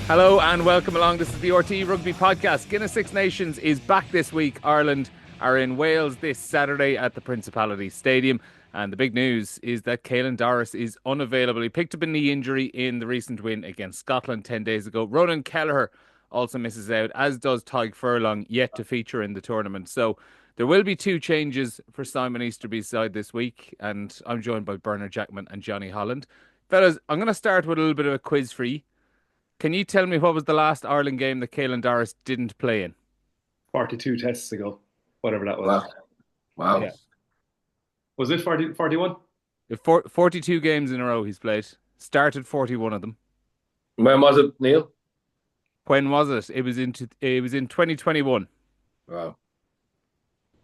Hello and welcome along. This is the RTÉ Rugby podcast. Guinness Six Nations is back this week. Ireland are in Wales this Saturday at the Principality Stadium. And the big news is that Caelan Doris is unavailable. He picked up a knee injury in the recent win against Scotland 10 days ago. Ronan Kelleher also misses out, as does Tadhg Furlong, yet to feature in the tournament. So there will be two changes for Simon Easterby's side this week. And I'm joined by Bernard Jackman and Jonny Holland. Fellas, I'm going to start with a little bit of a quiz for you. Can you tell me what was the last Ireland game that Caelan Doris didn't play in? 42 tests ago, whatever that was. Wow. Yeah. Was it 41? 42 games in a row he's played. Started 41 of them. When was it, Neil? When was it? It was in 2021. Wow.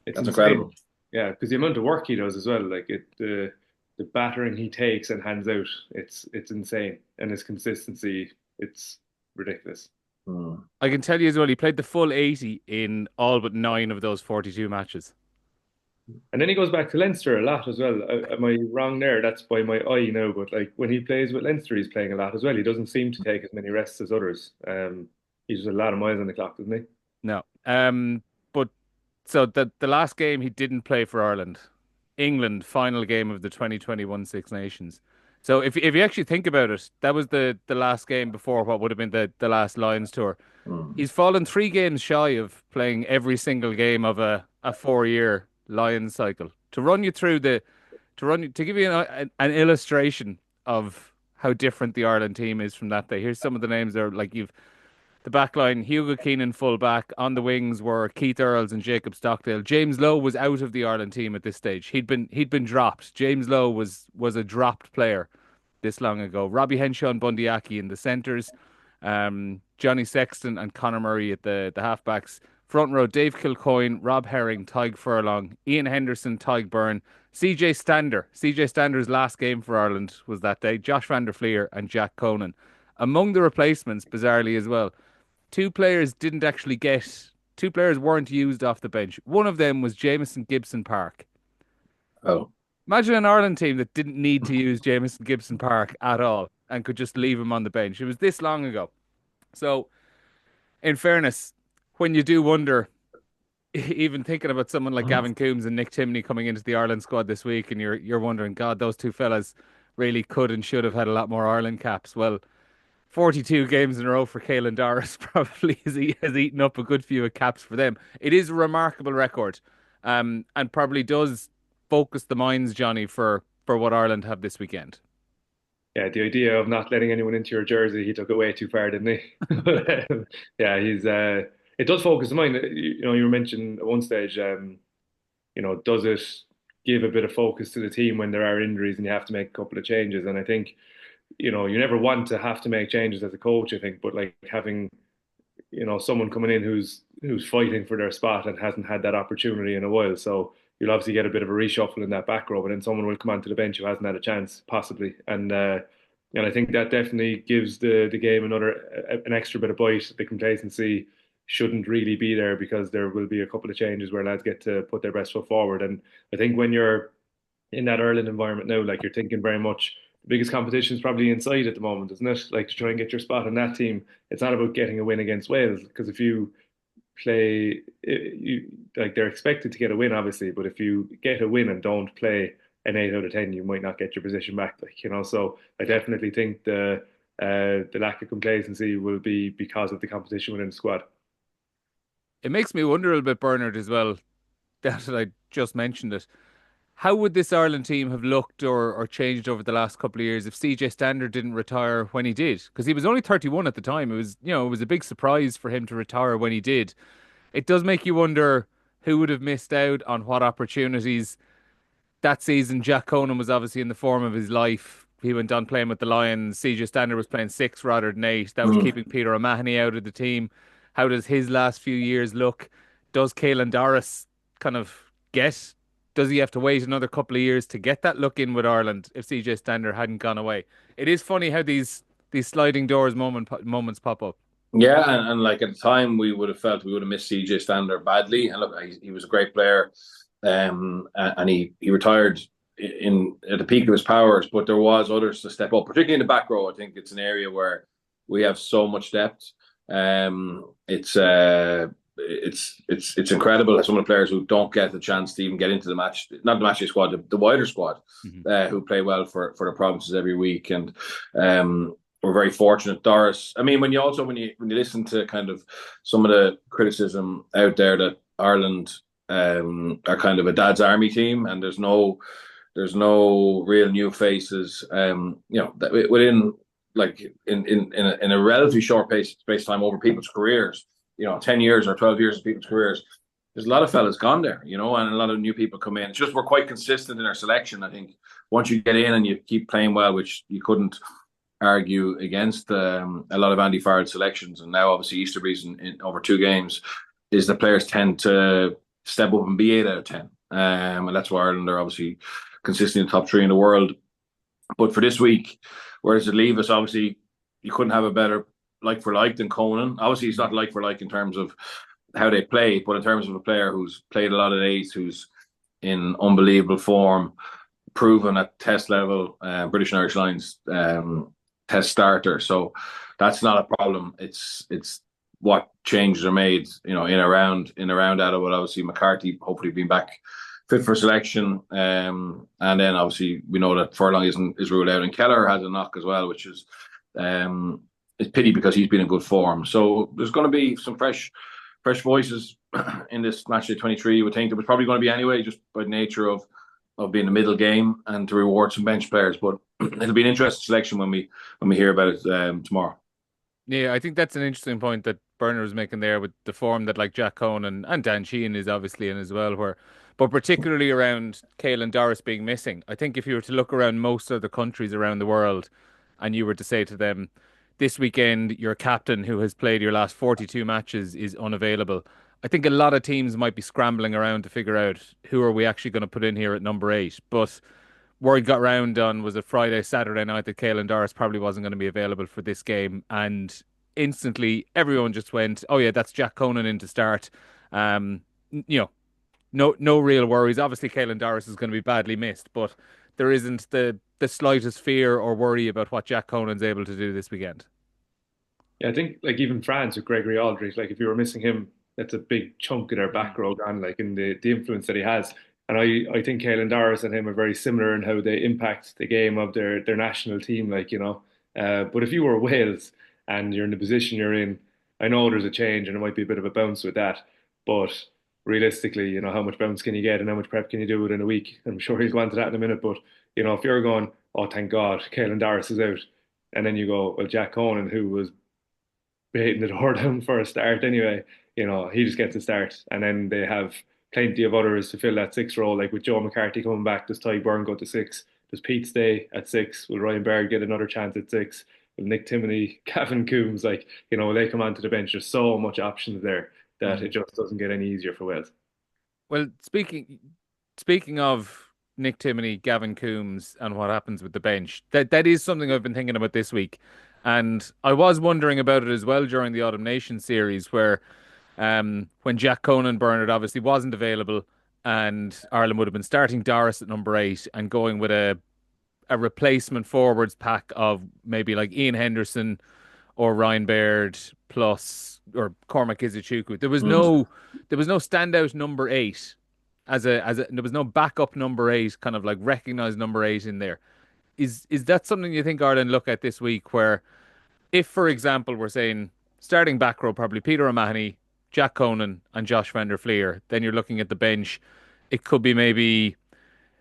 It's That's insane. incredible. Yeah, because the amount of work he does as well, like the battering he takes and hands out, it's insane. And his consistency, it's ridiculous. I can tell you as well, he played the full 80 in all but 9 of those 42 matches. And then he goes back to Leinster a lot as well. Am I wrong there? That's by my eye now. But like when he plays with Leinster, he's playing a lot as well. He doesn't seem to take as many rests as others. He's a lot of miles on the clock, doesn't he? No. But so the last game he didn't play for Ireland, England, final game of the 2021 Six Nations. So if you actually think about it, that was the last game before what would have been the last Lions tour. He's fallen 3 games shy of playing every single game of a 4-year Lions cycle. To give you an illustration of how different the Ireland team is from that day. Here's some of the names there. Like you've the back line, Hugo Keenan full back. On the wings were Keith Earls and Jacob Stockdale. James Lowe was out of the Ireland team at this stage. He'd been dropped. James Lowe was a dropped player this long ago. Robbie Henshaw and Bundyaki in the centres. Johnny Sexton and Conor Murray at the halfbacks. Front row, Dave Kilcoyne, Rob Herring, Tadhg Furlong, Ian Henderson, Tadhg Byrne, CJ Stander. CJ Stander's last game for Ireland was that day. Josh van der Fleer and Jack Conan. Among the replacements, bizarrely as well, two players weren't used off the bench. One of them was Jamison Gibson Park. Oh. Imagine an Ireland team that didn't need to use Jamison Gibson Park at all and could just leave him on the bench. It was this long ago. So, in fairness, when you do wonder, even thinking about someone like Gavin Coombs and Nick Timney coming into the Ireland squad this week, and you're wondering, God, those two fellas really could and should have had a lot more Ireland caps. Well, 42 games in a row for Caelan Doris probably has eaten up a good few of caps for them. It is a remarkable record, and probably does focus the minds, Jonny, for what Ireland have this weekend. Yeah, the idea of not letting anyone into your jersey, he took it way too far, didn't he? Yeah, it does focus the mind. You were mentioning at one stage, does it give a bit of focus to the team when there are injuries and you have to make a couple of changes? And I think, you never want to have to make changes as a coach, I think, but like having, someone coming in who's fighting for their spot and hasn't had that opportunity in a while. So you'll obviously get a bit of a reshuffle in that back row, but then someone will come onto the bench who hasn't had a chance, possibly. And I think that definitely gives the game an extra bit of bite. The complacency shouldn't really be there because there will be a couple of changes where lads get to put their best foot forward. And I think when you're in that Ireland environment now, like you're thinking very much the biggest competition is probably inside at the moment, isn't it? Like to try and get your spot in that team. It's not about getting a win against Wales, because if you play, they're expected to get a win, obviously, but if you get a win and don't play an 8 out of 10, you might not get your position back. So I definitely think the lack of complacency will be because of the competition within the squad. It makes me wonder a little bit, Bernard, as well, that I just mentioned it. How would this Ireland team have looked or changed over the last couple of years if CJ Stander didn't retire when he did? Because he was only 31 at the time. It was a big surprise for him to retire when he did. It does make you wonder who would have missed out on what opportunities. That season, Jack Conan was obviously in the form of his life. He went on playing with the Lions. CJ Stander was playing 6 rather than 8. That was keeping Peter O'Mahony out of the team. How does his last few years look? Does Caelan Doris kind of does he have to wait another couple of years to get that look in with Ireland if CJ Stander hadn't gone away? It is funny how these sliding doors moments pop up. Yeah, and like at the time we would have felt we would have missed CJ Stander badly. And look, he was a great player, and he retired at the peak of his powers. But there was others to step up, particularly in the back row. I think it's an area where We have so much depth. It's incredible that some of the players who don't get the chance to even get into the match, not the match day squad, the wider squad, who play well for the provinces every week. And we're very fortunate. Doris, I mean, when you listen to kind of some of the criticism out there that Ireland are kind of a dad's army team, and there's no real new faces. That within like in a relatively short space time over people's careers, 10 years or 12 years of people's careers, there's a lot of fellas gone there, and a lot of new people come in. It's just we're quite consistent in our selection. I think once you get in and you keep playing well, which you couldn't argue against a lot of Andy Farrell's selections, and now obviously Easterby's in over 2 games, is the players tend to step up and be 8 out of 10. And that's why Ireland are obviously consistently in the top 3 in the world. But for this week, where does it leave us? Obviously, you couldn't have a better like for like than Conan. Obviously, he's not like for like in terms of how they play, but in terms of a player who's played a lot at 8, who's in unbelievable form, proven at test level, British and Irish Lions test starter. So that's not a problem. It's what changes are made, in around that. But obviously McCarthy hopefully being back fit for selection, and then obviously we know that Furlong is ruled out, and Keller has a knock as well, which is it's pity because he's been in good form. So there's going to be some fresh voices in this matchday 23. You would think there was probably going to be anyway, just by nature of being a middle game and to reward some bench players. But it'll be an interesting selection when we hear about it tomorrow. Yeah, I think that's an interesting point that Berner was making there with the form that like Jack Conan and Dan Sheehan is obviously in as well, but particularly around Caelan Doris being missing. I think if you were to look around most other countries around the world and you were to say to them, this weekend, your captain who has played your last 42 matches is unavailable, I think a lot of teams might be scrambling around to figure out who are we actually going to put in here at number 8. But word got round on, was it Friday, Saturday night, that Caelan Doris probably wasn't going to be available for this game. And instantly everyone just went, oh yeah, that's Jack Conan in to start. No real worries. Obviously, Caelan Doris is going to be badly missed, but there isn't the slightest fear or worry about what Jack Conan's able to do this weekend. Yeah, I think like even France with Gregory Aldrich, like if you were missing him, that's a big chunk of their back row gone, like in the influence that he has. And I think Caelan Doris and him are very similar in how they impact the game of their national team, But if you were Wales and you're in the position you're in, I know there's a change and it might be a bit of a bounce with that, but realistically, how much bounce can you get and how much prep can you do within a week? I'm sure he's going to that in a minute, but if you're going, oh thank God, Caelan Doris is out, and then you go, well, Jack Conan, who was beating the door down for a start anyway, he just gets a start, and then they have plenty of others to fill that 6 role, like with Joe McCarthy coming back. Does Ty Byrne go to 6? Does Pete stay at 6? Will Ryan Baird get another chance at 6? Will Nick Timoney, Gavin Coombs, will they come onto the bench? There's so much options there that it just doesn't get any easier for Wales. Well, speaking of Nick Timoney, Gavin Coombs, and what happens with the bench, that is something I've been thinking about this week. And I was wondering about it as well during the Autumn Nation series, where when Jack Conan Bernard obviously wasn't available, and Ireland would have been starting Doris at number 8 and going with a replacement forwards pack of maybe like Ian Henderson or Ryan Baird or Cormac Izuchukwu. There was no standout number 8 there was no backup number 8, kind of like recognized number 8 in there. Is that something you think Ireland look at this week, where if, for example, we're saying starting back row probably Peter O'Mahony, Jack Conan and Josh van der Flier, then you're looking at the bench. It could be maybe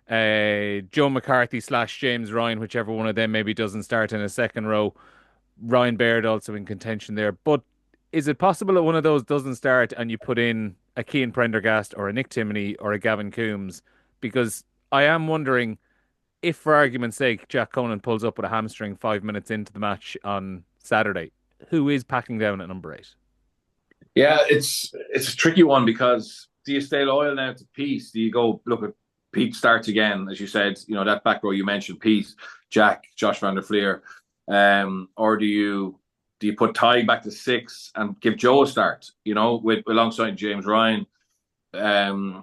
Joe McCarthy / James Ryan, whichever one of them maybe doesn't start in a second row. Ryan Baird also in contention there. But is it possible that one of those doesn't start and you put in a Cian Prendergast or a Nick Timoney or a Gavin Coombs? Because I am wondering if, for argument's sake, Jack Conan pulls up with a hamstring 5 minutes into the match on Saturday, who is packing down at number 8? Yeah, it's a tricky one, because do you stay loyal now to Pete? Do you go, look at Pete starts again, as you said, that back row you mentioned, Pete, Jack, Josh van der Flier, or do you put Ty back to 6 and give Joe a start, with alongside James Ryan, and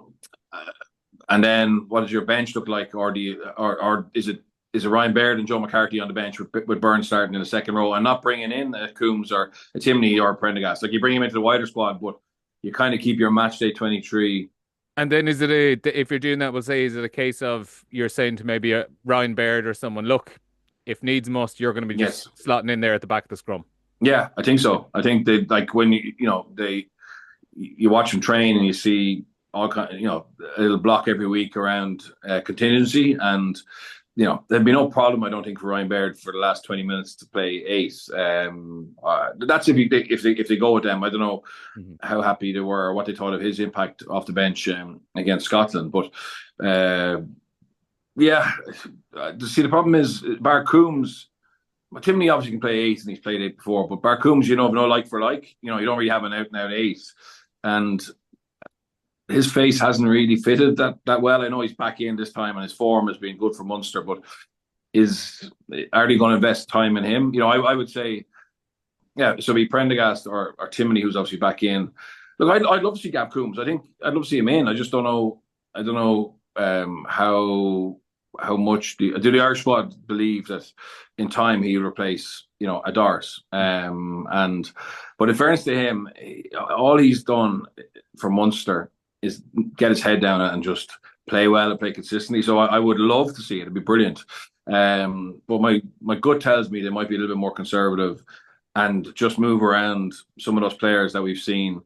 then what does your bench look like, or do you, or is it is it Ryan Baird and Joe McCarthy on the bench with Burns starting in the second row, and not bringing in a Coombs or a Timney or a Prendergast. Like, you bring him into the wider squad, but you kind of keep your match day 23. And then if you're doing that, we'll say, is it a case of you're saying to maybe a Ryan Baird or someone, look, if needs must, you're going to be just Yes. slotting in there at the back of the scrum? Yeah, I think so. I think they, like, when you watch them train and you see all kind, a little block every week around contingency, and there'd be no problem, I don't think, for Ryan Baird for the last 20 minutes to play ace. That's if they go with them. I don't know how happy they were or what they thought of his impact off the bench against Scotland, but yeah. See, the problem is Bar Coombs. Timney obviously can play ace, and he's played eight before, but Bar Coombs, no like for like. You don't really have an out and out ace, and his face hasn't really fitted that well. I know he's back in this time and his form has been good for Munster, but are they going to invest time in him? I would say, yeah, so be Prendergast or Timney, who's obviously back in. Look, I'd love to see Gav Coombs. I think I'd love to see him in. I just don't know. I don't know how much do the Irish squad believe that in time he'll replace a Doris. But in fairness to him, all he's done for Munster is get his head down and just play well and play consistently. So I would love to see it. It'd be brilliant. But my gut tells me they might be a little bit more conservative and just move around some of those players that we've seen,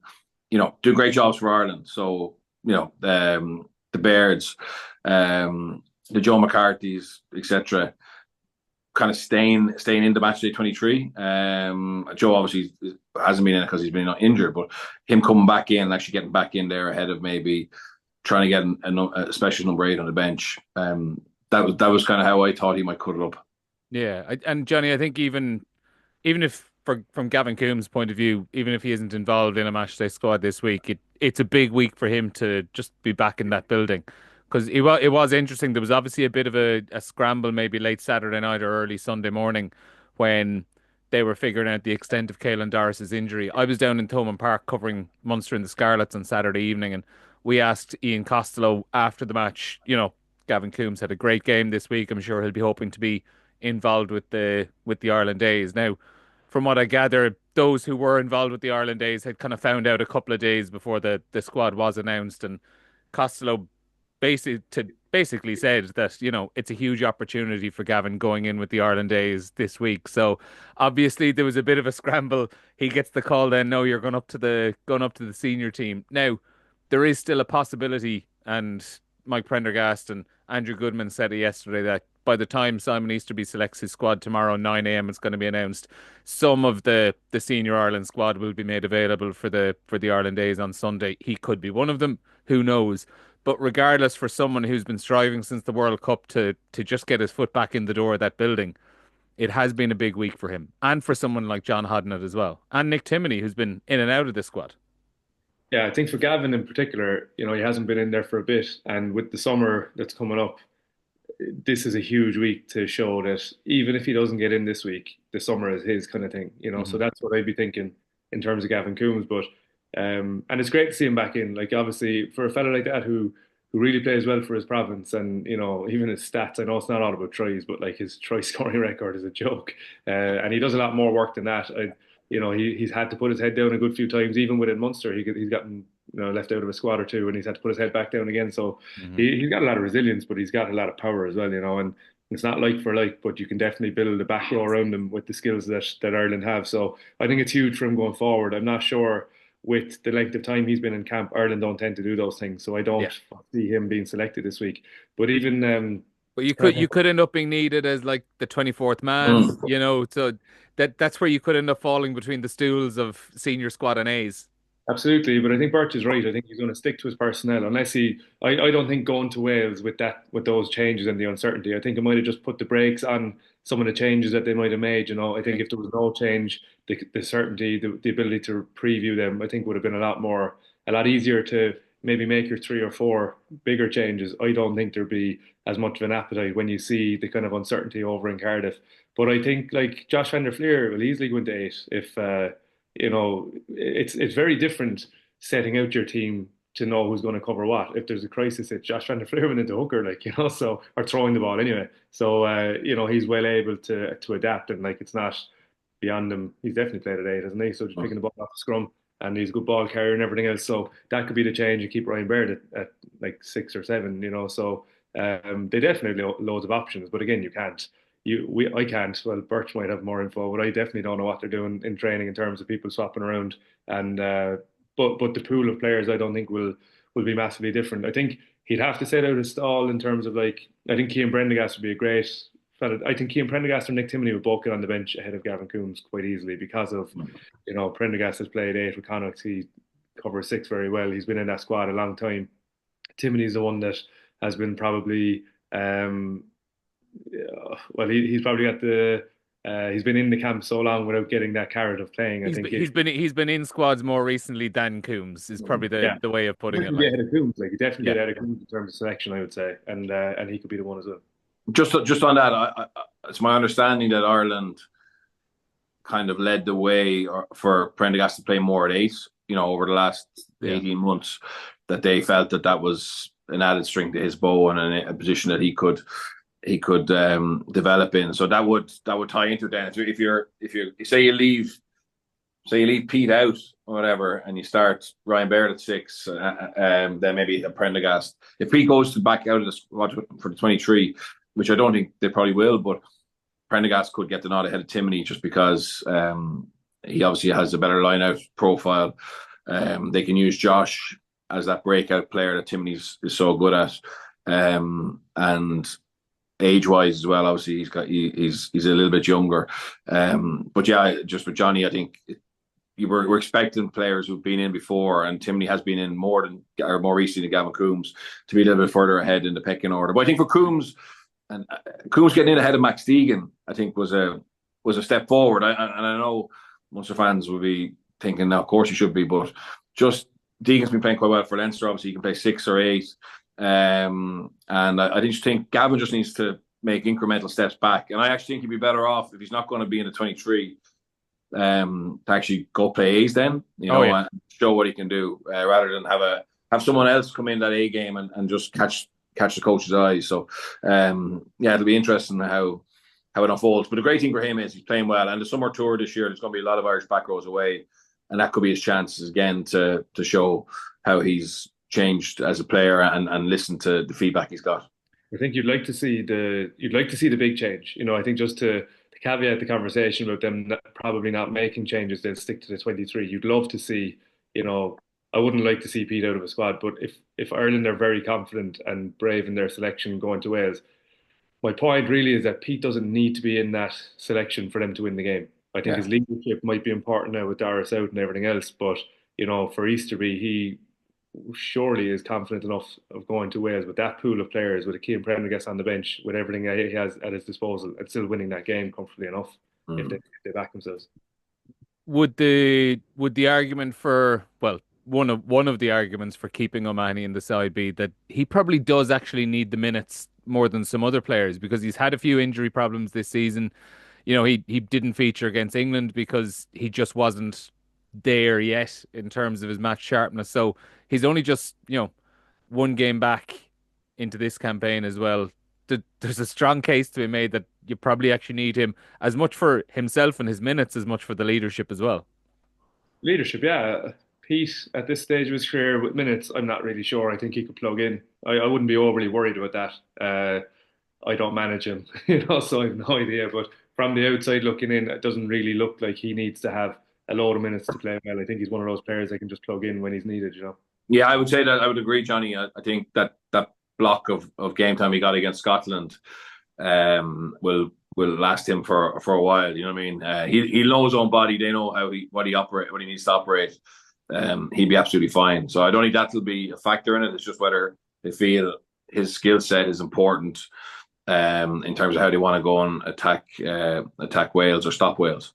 do great jobs for Ireland. So, the Bairds, the Joe McCarthy's, etc., kind of staying in the match day 23. Joe obviously hasn't been in it because he's been injured, but him coming back in and actually getting back in there ahead of maybe trying to get a special number 8 on the bench. That was kind of how I thought he might cut it up. Yeah, and Jonny, I think even if from Gavin Coombs' point of view, even if he isn't involved in a matchday squad this week, it's a big week for him to just be back in that building. Because it was interesting. There was obviously a bit of a scramble maybe late Saturday night or early Sunday morning when they were figuring out the extent of Caelan Doris's injury. I was down in Thomond Park covering Munster in the Scarlets on Saturday evening, and we asked Ian Costello after the match, Gavin Coombs had a great game this week. I'm sure he'll be hoping to be involved with the Ireland days. Now, from what I gather, those who were involved with the Ireland days had kind of found out a couple of days before the squad was announced, and Costello basically said that it's a huge opportunity for Gavin going in with the Ireland days this week. So obviously there was a bit of a scramble. He gets the call then, no, you're going up to the senior team. Now there is still a possibility, and Mike Prendergast and Andrew Goodman said it yesterday, that by the time Simon Easterby selects his squad tomorrow 9 a.m. it's going to be announced. Some of the senior Ireland squad will be made available for the Ireland days on Sunday. He could be one of them. Who knows? But regardless, for someone who's been striving since the World Cup to just get his foot back in the door of that building, it has been a big week for him. And for someone like John Hodnett as well. And Nick Timoney, who's been in and out of this squad. Yeah, I think for Gavin in particular, he hasn't been in there for a bit. And with the summer that's coming up, this is a huge week to show that even if he doesn't get in this week, the summer is his kind of thing. So that's what I'd be thinking in terms of Gavin Coombs. But and it's great to see him back in. Like, obviously, for a fella like that who really plays well for his province, and even his stats. I know it's not all about tries, but like his try scoring record is a joke, and he does a lot more work than that. He's had to put his head down a good few times, even within Munster. He's gotten left out of a squad or two, and he's had to put his head back down again. So he's got a lot of resilience, but he's got a lot of power as well. And it's not like for like, but you can definitely build a back row around him with the skills that Ireland have. So I think it's huge for him going forward. I'm not sure, with the length of time he's been in camp, Ireland don't tend to do those things. So I don't see him being selected this week. But even but you could end up being needed as like the 24th man, so that's where you could end up falling between the stools of senior squad and A's. Absolutely, but I think Bert is right. I think he's going to stick to his personnel unless I don't think going to Wales with those changes and the uncertainty. I think it might have just put the brakes on some of the changes that they might have made. I think if there was no change, the certainty, the ability to preview them, I think would have been a lot easier to maybe make your 3 or 4 bigger changes. I don't think there'd be as much of an appetite when you see the kind of uncertainty over in Cardiff. But I think like Josh van der Flier will easily go into 8 if. It's very different setting out your team to know who's going to cover what. If there's a crisis, it's Josh Van der Fleurman into hooker, like, so, or throwing the ball anyway. So, he's well able to adapt, and like, it's not beyond him. He's definitely played at 8, hasn't he? So just picking the ball off the scrum, and he's a good ball carrier and everything else. So that could be the change. You keep Ryan Baird at like 6 or 7, So they definitely have loads of options, but again, you can't. I can't. Well, Birch might have more info, but I definitely don't know what they're doing in training in terms of people swapping around. And but the pool of players, I don't think will be massively different. I think he'd have to set out a stall in terms of, like, I think Cian Prendergast would be a great fella. I think Cian Prendergast or Nick Timoney would both get on the bench ahead of Gavin Coombs quite easily because of, Prendergast has played 8 with Connacht. He covers 6 very well. He's been in that squad a long time. Timoney's the one that has been probably he's probably got he's been in the camp so long without getting that carrot of playing. I think he's been in squads more recently than Coombs is probably the way of putting it. Like, ahead of Coombs, like, he definitely get ahead of Coombs in terms of selection, I would say, and he could be the one as well. Just on that, it's my understanding that Ireland kind of led the way for Prendergast to play more at 8. Over the last 18 months, that they felt that was an added string to his bow and a position that he could develop in. So that would tie into it. Then if you say you leave Pete out or whatever, and you start Ryan Baird at 6, then maybe a Prendergast. If Pete goes back out of the squad for the 23, which I don't think they probably will, but Prendergast could get the nod ahead of Timoney just because he obviously has a better line-out profile. They can use Josh as that breakout player that Timoney is so good at, and age-wise as well. Obviously, he's a little bit younger, but yeah, just with Jonny, I think we're expecting players who've been in before, and Timoney has been in more recently than Gavin Coombs, to be a little bit further ahead in the pecking order. But I think for Coombs getting in ahead of Max Deegan, I think was a step forward. And I know most of the fans will be thinking, now, of course he should be, but just Deegan's been playing quite well for Leinster. Obviously, he can play 6 or 8. And I just think Gavin just needs to make incremental steps back. And I actually think he'd be better off if he's not going to be in the 23 to actually go play A's then, and show what he can do, rather than have someone else come in that A game and just catch the coach's eyes. So it'll be interesting how it unfolds. But the great thing for him is he's playing well, and the summer tour this year, there's going to be a lot of Irish back rows away, and that could be his chances again to show how he's changed as a player and listen to the feedback he's got. I think you'd like to see the big change. I think just to caveat the conversation about them probably not making changes, they'll stick to the 23. You'd love to see, I wouldn't like to see Pete out of a squad, but if Ireland are very confident and brave in their selection going to Wales, my point really is that Pete doesn't need to be in that selection for them to win the game. I think his leadership might be important now with Doris out and everything else, but for Easterby, he surely is confident enough of going to Wales with that pool of players, with a Cian Prendergast on the bench, with everything he has at his disposal, and still winning that game comfortably enough if they back themselves. Would the argument for, well, one of the arguments for keeping O'Mahony in the side be that he probably does actually need the minutes more than some other players, because he's had a few injury problems this season. He didn't feature against England because he just wasn't there yet in terms of his match sharpness. So he's only just, one game back into this campaign as well. There's a strong case to be made that you probably actually need him as much for himself and his minutes as much for the leadership as well. Leadership, yeah. Pete, at this stage of his career with minutes, I'm not really sure. I think he could plug in. I wouldn't be overly worried about that. I don't manage him, so I have no idea. But from the outside looking in, it doesn't really look like he needs to have a load of minutes to play well. I think he's one of those players that can just plug in when he's needed, Yeah, I would say that. I would agree, Jonny. I think that block of game time he got against Scotland will last him for a while. You know what I mean? He knows his own body. They know what he needs to operate. He'd be absolutely fine. So I don't think that'll be a factor in it. It's just whether they feel his skill set is important in terms of how they want to go and attack Wales or stop Wales.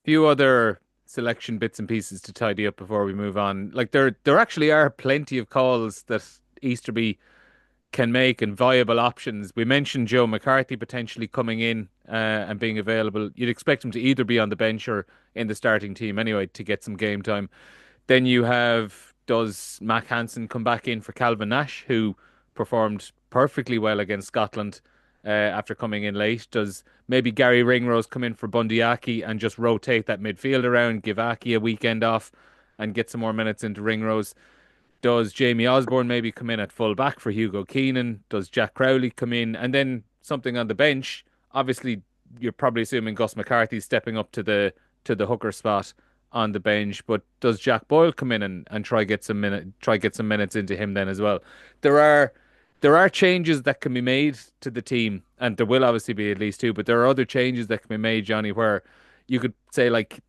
Few other selection bits and pieces to tidy up before we move on. Like there actually are plenty of calls that Easterby can make and viable options. We mentioned Joe McCarthy potentially coming in and being available. You'd expect him to either be on the bench or in the starting team anyway to get some game time. Then you have Does Mac Hansen come back in for Calvin Nash, who performed perfectly well against Scotland after coming in late? Does maybe Gary Ringrose come in for Bundy Aki and just rotate that midfield around, give Aki a weekend off and get some more minutes into Ringrose? Does Jamie Osborne maybe come in at full back for Hugo Keenan? Does Jack Crowley come in? And then something on the bench. Obviously, you're probably assuming Gus McCarthy's stepping up to the hooker spot on the bench, but does Jack Boyle come in and try get some minutes into him then as well? There are there are changes that can be made to the team, and there will obviously be at least two, but there are other changes that can be made, Johnny, where you could say like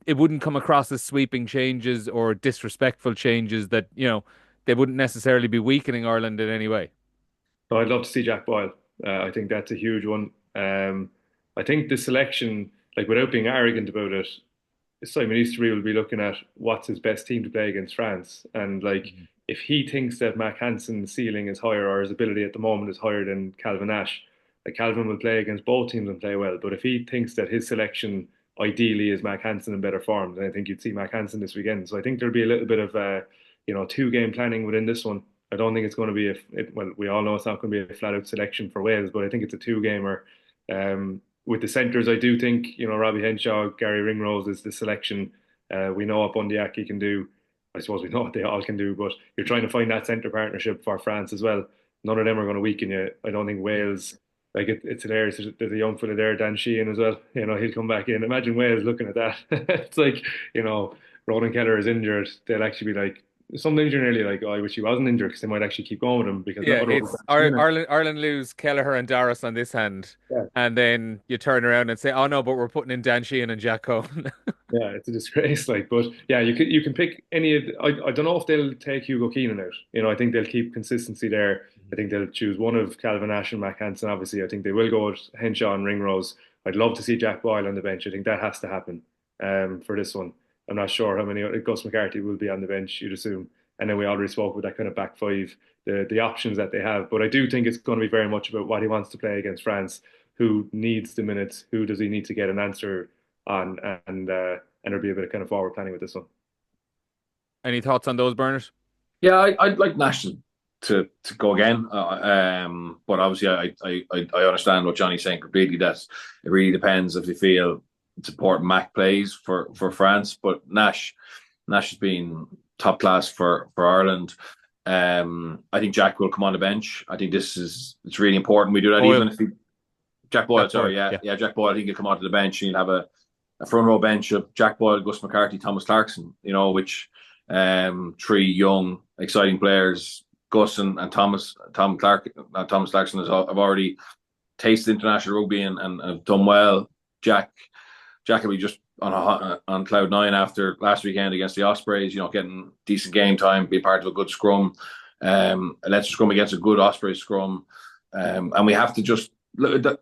it wouldn't come across as sweeping changes or disrespectful changes that, they wouldn't necessarily be weakening Ireland in any way. So I'd love to see Jack Boyle. I think that's a huge one. I think the selection, like without being arrogant about it, Simon Easterby will be looking at what's his best team to play against France. And like Mhm. if he thinks that Mac Hansen's ceiling is higher or his ability at the moment is higher than Calvin Nash, like Calvin will play against both teams and play well. But if he thinks that his selection ideally is Mac Hansen in better form, then I think you'd see Mac Hansen this weekend. So I think there'll be a little bit of two-game planning within this one. I don't think it's going to be well, we all know it's not going to be a flat out selection for Wales, but I think it's a two-gamer. With the centres, I do think, Robbie Henshaw, Gary Ringrose is the selection. We know what Bundyaki can do. I suppose we know what they all can do, but you're trying to find that centre partnership for France as well. None of them are going to weaken you. I don't think Wales, like it's hilarious. There's a young fella there, Dan Sheehan as well. He'll come back in. Imagine Wales looking at that. It's like, Ronan Keller is injured. They'll actually be like, sometimes you're nearly like, oh, I wish he wasn't injured because they might actually keep going with him because Yeah, otherwise, it's Ireland lose Kelleher and Doris on this hand, yeah, and then you turn around and say, "Oh no, but we're putting in Dan Sheehan and Jack Cohen." yeah, it's a disgrace. Like, but yeah, you can pick any of. I don't know if they'll take Hugo Keenan out. I think they'll keep consistency there. I think they'll choose one of Calvin Ash and Mac Hansen. Obviously, I think they will go with Henshaw and Ringrose. I'd love to see Jack Boyle on the bench. I think that has to happen for this one. I'm not sure how many. Gus McCarthy will be on the bench, you'd assume. And then we already spoke with that kind of back five, the options that they have. But I do think it's going to be very much about what he wants to play against France. Who needs the minutes? Who does he need to get an answer on? And there'll be a bit of kind of forward planning with this one. Any thoughts on those burners? Yeah, I'd like Nash to go again. But obviously, I understand what Johnny's saying completely. That it really depends if you feel it's important Mac plays for France. But Nash has been top class for Ireland. I think Jack will come on the bench. I think it's really important we do that. Boyle. Even if Jack Boyle, Jack sorry, Boyle, yeah, Jack Boyle. I think he'll come onto the bench and you'll have a front row bench of Jack Boyle, Gus McCarthy, Thomas Clarkson. Which three young, exciting players. Gus and Tom Clarkson have already tasted international rugby and have done well. Jack will be just on cloud nine after last weekend against the Ospreys. Getting decent game time, be part of a good scrum. Let's scrum against a good Ospreys scrum, and we have to just look at that.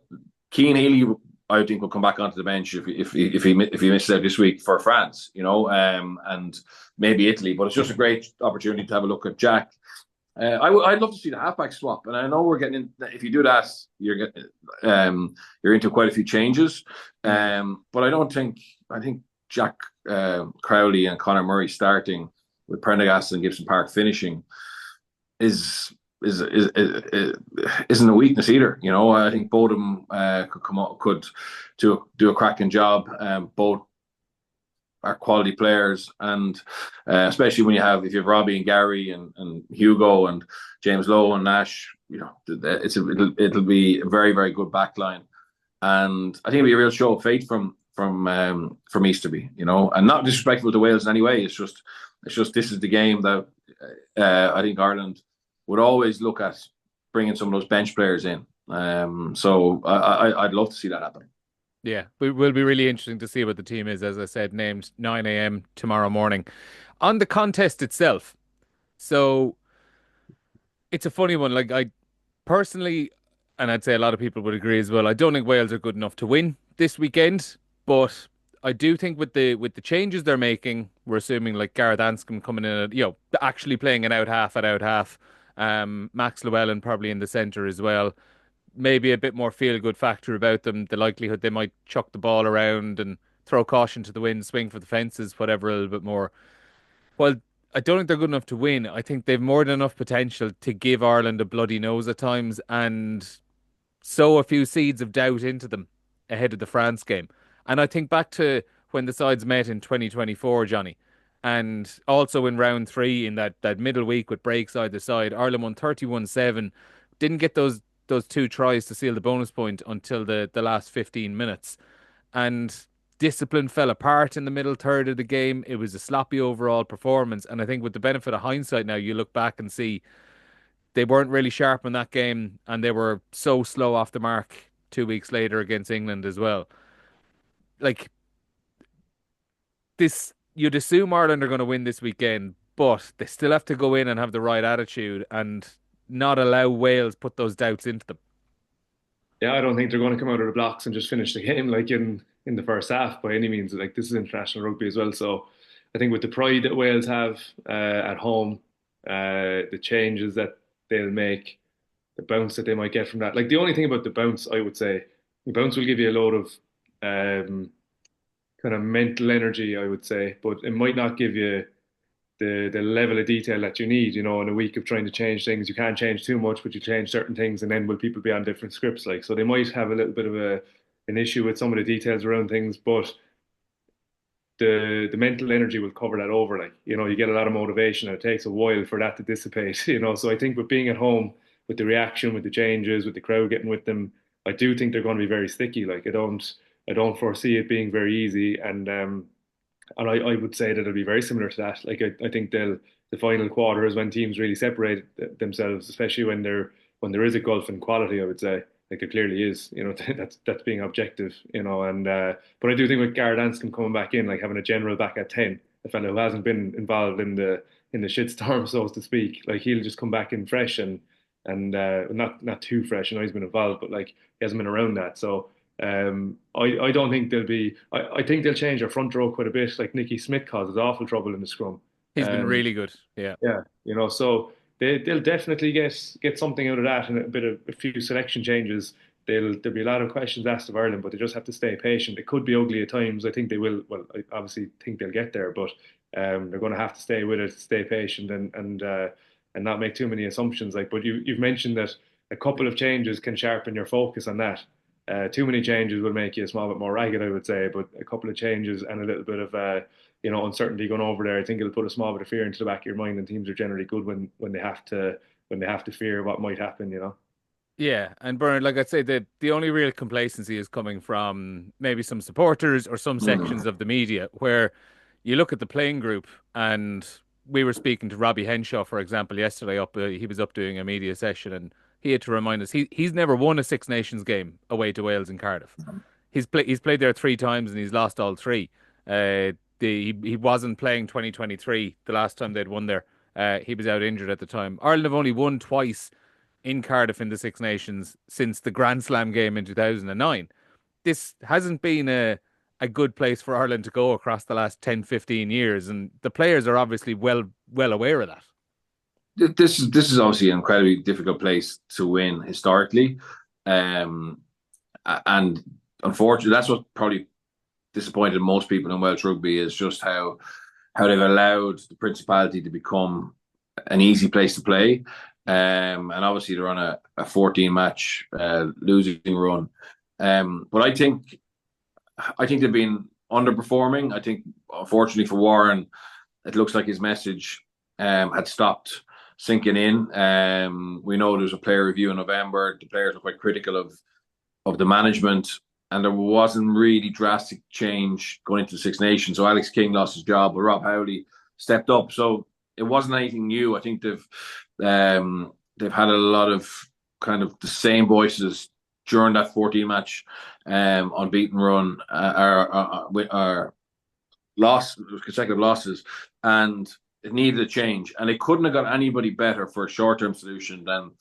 Cian Healy, I think, will come back onto the bench if he misses out this week for France. And maybe Italy, but it's just a great opportunity to have a look at Jack. I'd love to see the halfback swap, and I know we're getting in. If you do that, you're into quite a few changes. But I think Jack Crowley and Conor Murray starting with Prendergast and Gibson Park finishing isn't a weakness either. I think both of them could do a cracking job. Both are quality players, and especially when if you have Robbie and Gary and Hugo and James Lowe and Nash, it'll be a very, very good backline, and I think it'll be a real show of faith from Easterby, and not disrespectful to Wales in any way. It's just this is the game that I think Ireland would always look at bringing some of those bench players in. So I'd love to see that happen. Yeah, it will be really interesting to see what the team is, as I said, named 9 a.m. tomorrow morning. On the contest itself, so it's a funny one. Like, I personally, and I'd say a lot of people would agree as well, I don't think Wales are good enough to win this weekend, but I do think with the changes they're making, we're assuming like Gareth Anscombe coming in, actually playing an out half at out half, Max Llewellyn probably in the centre as well, maybe a bit more feel good factor about them. The likelihood they might chuck the ball around and throw caution to the wind, swing for the fences, whatever, a little bit more. Well, I don't think they're good enough to win. I think they've more than enough potential to give Ireland a bloody nose at times and sow a few seeds of doubt into them ahead of the France game. And I think back to when the sides met in 2024, Johnny, and also in round three in that middle week with breaks either side, Ireland won 31-7, didn't get those two tries to seal the bonus point until the last 15 minutes. And discipline fell apart in the middle third of the game. It was a sloppy overall performance. And I think with the benefit of hindsight now, you look back and see they weren't really sharp in that game and they were so slow off the mark 2 weeks later against England as well. Like this, you'd assume Ireland are going to win this weekend, but they still have to go in and have the right attitude and not allow Wales put those doubts into them. Yeah, I don't think they're going to come out of the blocks and just finish the game like in the first half by any means. Like this is international rugby as well, so I think with the pride that Wales have at home, the changes that they'll make, the bounce that they might get from that. Like the only thing about the bounce, I would say, the bounce will give you a load of kind of mental energy, I would say, but it might not give you the level of detail that you need, in a week of trying to change things. You can't change too much, but you change certain things, and then will people be on different scripts? Like, so they might have a little bit of an issue with some of the details around things, but the mental energy will cover that over. Like, you get a lot of motivation, and it takes a while for that to dissipate. So I think with being at home, with the reaction, with the changes, with the crowd getting with them, I do think they're going to be very sticky. Like, I don't foresee it being very easy, and I would say that it'll be very similar to that. Like I think the final quarter is when teams really separate themselves, especially when there is a gulf in quality. I would say, like there clearly is. That's being objective. And but I do think with Gareth Anscombe coming back in, like having a general back at 10, a fellow who hasn't been involved in the shitstorm, so to speak, like he'll just come back in fresh and not too fresh. I know he's been involved, but like he hasn't been around that. So I don't think they'll be. I think they'll change their front row quite a bit. Like Nicky Smith causes awful trouble in the scrum. He's been Um, really good. Yeah. yeah, so they'll definitely get something out of that and a few selection changes. There'll be a lot of questions asked of Ireland, but they just have to stay patient. It could be ugly at times. I think they will. Well, I obviously think they'll get there, but they're going to have to stay with it, stay patient, and not make too many assumptions. Like, but you've mentioned that a couple of changes can sharpen your focus on that. Too many changes will make you a small bit more ragged, I would say, but a couple of changes and a little bit of uncertainty going over there, I think it'll put a small bit of fear into the back of your mind. And teams are generally good when they have to fear what might happen. Yeah, and Bernard, like I'd say, the only real complacency is coming from maybe some supporters or some sections Mm. of the media, where you look at the playing group, and we were speaking to Robbie Henshaw, for example, yesterday. He was up doing a media session, and he had to remind us he's never won a Six Nations game away to Wales in Cardiff. He's played there three times and he's lost all three. He wasn't playing 2023 the last time they'd won there. He was out injured at the time. Ireland have only won twice in Cardiff in the Six Nations since the Grand Slam game in 2009. This hasn't been a good place for Ireland to go across the last 10, 15 years, and the players are obviously well aware of that. This is obviously an incredibly difficult place to win historically, and unfortunately, that's what probably disappointed most people in Welsh rugby is just how they've allowed the Principality to become an easy place to play. And obviously they're on a 14 match losing run. But I think they've been underperforming. I think unfortunately for Warren, it looks like his message had stopped sinking in. We know there's a player review in November. The players are quite critical of the management, and there wasn't really drastic change going into the Six Nations. So Alex King lost his job, but Rob Howley stepped up. So it wasn't anything new. I think they've had a lot of kind of the same voices during that 14 match unbeaten run, our consecutive losses, and it needed a change. And they couldn't have got anybody better for a short-term solution than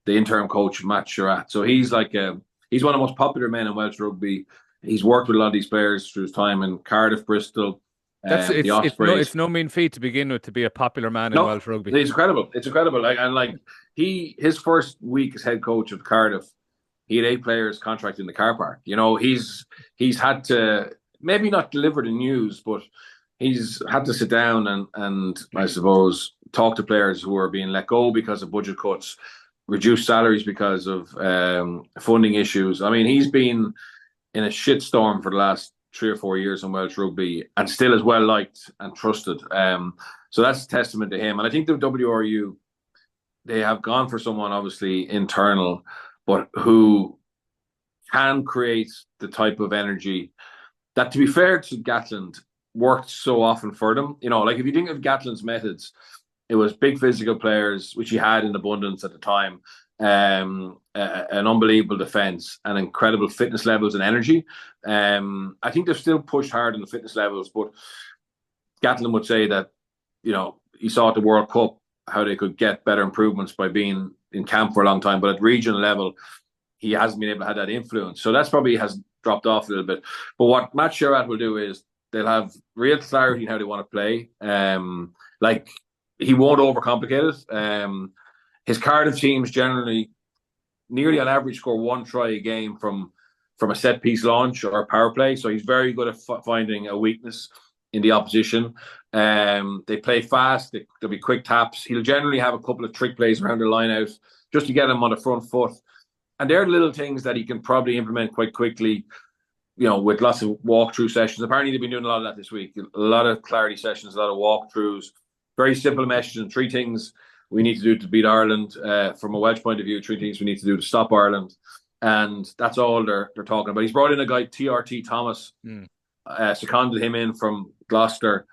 the interim coach, Matt Sherratt. So he's one of the most popular men in Welsh rugby. He's worked with a lot of these players through his time in Cardiff, Bristol, the Ospreys. It's no mean feat to begin with to be a popular man in No, Welsh rugby. it's incredible. It's incredible. His first week as head coach of Cardiff, he had 8 players contracted in the car park. He's had to maybe not deliver the news, but he's had to sit down and I suppose talk to players who are being let go because of budget cuts, reduced salaries because of funding issues. I mean, he's been in a shitstorm for the last 3 or 4 years in Welsh rugby and still is well liked and trusted. So that's a testament to him. And I think the WRU, they have gone for someone obviously internal, but who can create the type of energy that, to be fair to Gatland, worked so often for them. You know, like if you think of Gatland's methods, it was big physical players, which he had in abundance at the time, an unbelievable defence, and incredible fitness levels and energy. I think they've still pushed hard on the fitness levels, but Gatland would say that, you know, he saw at the World Cup how they could get better improvements by being in camp for a long time, but at regional level, he hasn't been able to have that influence. So that's probably has dropped off a little bit. But what Matt Sherratt will do is they'll have real clarity in how they want to play. Like, he won't overcomplicate it. His Cardiff teams generally, nearly on average, score one try a game from a set piece launch or a power play. So he's very good at finding a weakness in the opposition. They play fast. There'll be quick taps. He'll generally have a couple of trick plays around the line out just to get him on the front foot. And they're little things that he can probably implement quite quickly, you know, with lots of walkthrough sessions. Apparently, they've been doing a lot of that this week. A lot of clarity sessions, a lot of walkthroughs, very simple messages, and 3 things we need to do to beat Ireland. From a Welsh point of view, 3 things we need to do to stop Ireland. And that's all they're talking about. He's brought in a guy, TRT Thomas, seconded him in from Gloucester.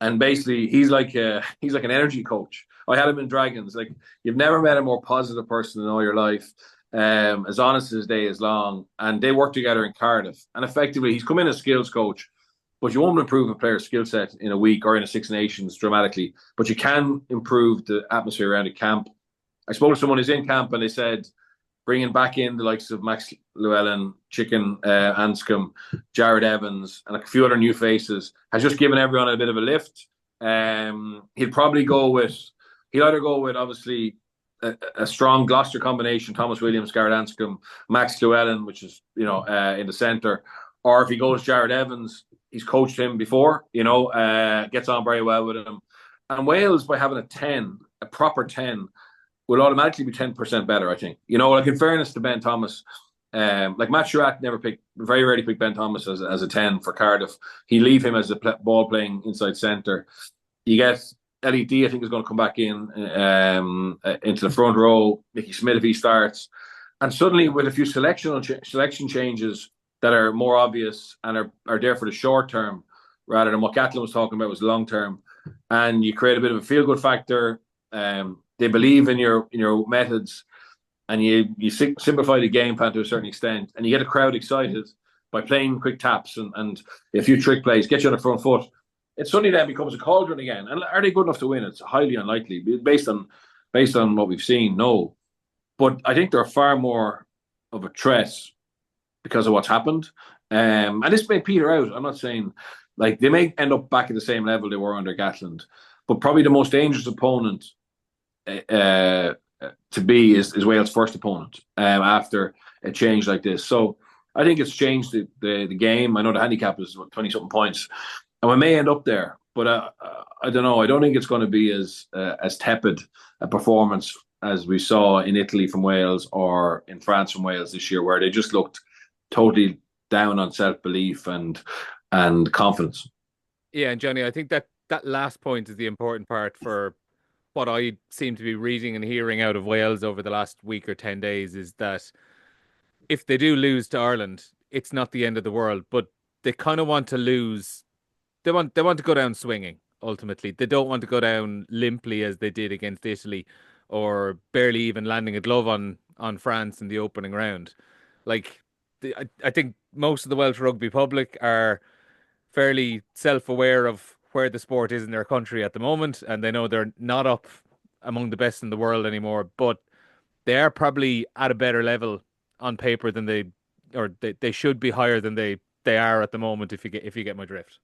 And basically, he's like an energy coach. I had him in Dragons. Like, you've never met a more positive person in all your life. As honest as his day is long, and they work together in Cardiff. And effectively, he's come in as skills coach, but you won't improve a player's skill set in a week or in a Six Nations dramatically. But you can improve the atmosphere around a camp. I spoke to someone who's in camp, and they said bringing back in the likes of Max Llewellyn, Chicken Anscombe, Jared Evans, and a few other new faces has just given everyone a bit of a lift. He'll probably go with. He'll either go with obviously a strong Gloucester combination, Thomas Williams, Garrett Anscombe, Max Llewellyn, which is, you know, in the centre. Or if he goes Jared Evans, he's coached him before, you know, gets on very well with him. And Wales, by having a proper 10, will automatically be 10% better, I think. You know, like, in fairness to Ben Thomas, like Matt Sherratt very rarely picked Ben Thomas as a 10 for Cardiff. He leave him as a ball playing inside centre. You get LED, I think, is going to come back in into the front row. Mickey Smith, if he starts, and suddenly with a few selection changes that are more obvious and are there for the short term, rather than what Gatland was talking about was long term, and you create a bit of a feel good factor. They believe in your methods, and you simplify the game plan to a certain extent, and you get a crowd excited by playing quick taps and a few trick plays, get you on the front foot. It suddenly then becomes a cauldron again. And are they good enough to win? It's highly unlikely. Based on what we've seen, no. But I think they're far more of a threat because of what's happened. And this may peter out. I'm not saying, like, they may end up back at the same level they were under Gatland. But probably the most dangerous opponent to be is Wales' first opponent after a change like this. So I think it's changed the game. I know the handicap is 20-something points. And we may end up there, but I don't know. I don't think it's going to be as tepid a performance as we saw in Italy from Wales or in France from Wales this year, where they just looked totally down on self-belief and confidence. Yeah, and Jonny, I think that last point is the important part for what I seem to be reading and hearing out of Wales over the last week or 10 days, is that if they do lose to Ireland, it's not the end of the world, but they kind of want to lose. They want to go down swinging, ultimately. They don't want to go down limply as they did against Italy, or barely even landing a glove on France in the opening round. Like, I think most of the Welsh rugby public are fairly self-aware of where the sport is in their country at the moment, and they know they're not up among the best in the world anymore, but they are probably at a better level on paper than they should be higher than they are at the moment, if you get my drift.